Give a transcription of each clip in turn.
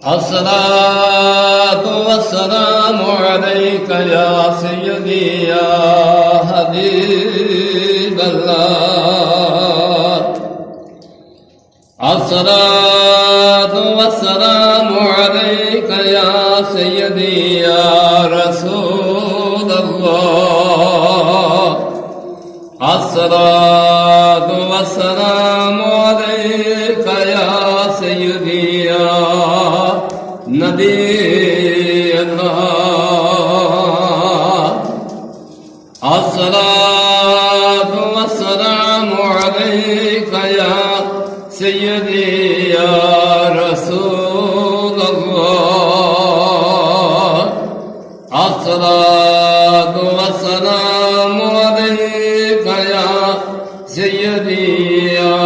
الصلاة والسلام عليك يا سيدي يا حبيب الله. الصلاة والسلام عليك يا سيدي يا رسول الله. الصلاة والسلام عليك يا سيدي يا نبي الله. الصلاة والسلام عليك يا سيدي يا رسول الله. الصلاة والسلام عليك يا سيدي يا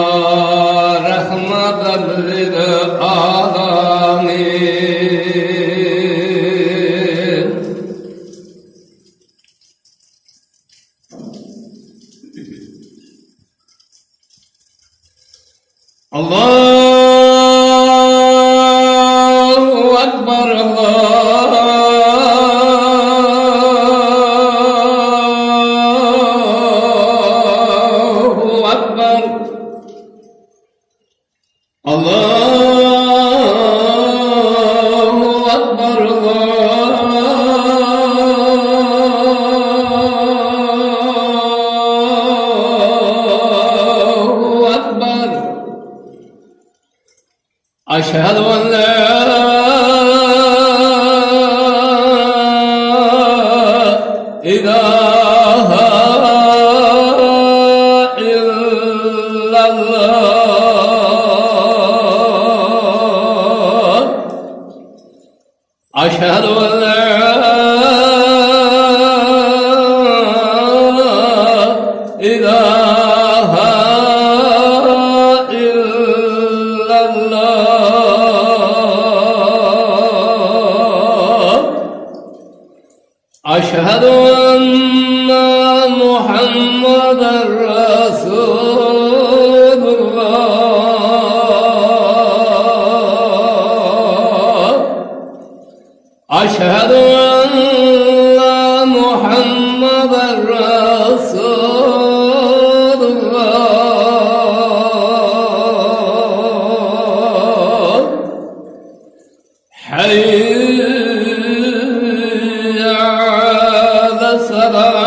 رحمة للعالمين. الله أكبر الله أكبر. الله أكبر الله أكبر. أشهد أن لا إله إلا الله. أشهد أن لا إله إلا الله. أشهد أن محمدا رسول الله. أشهد أن محمدا رسول الله. حي على الصلاة.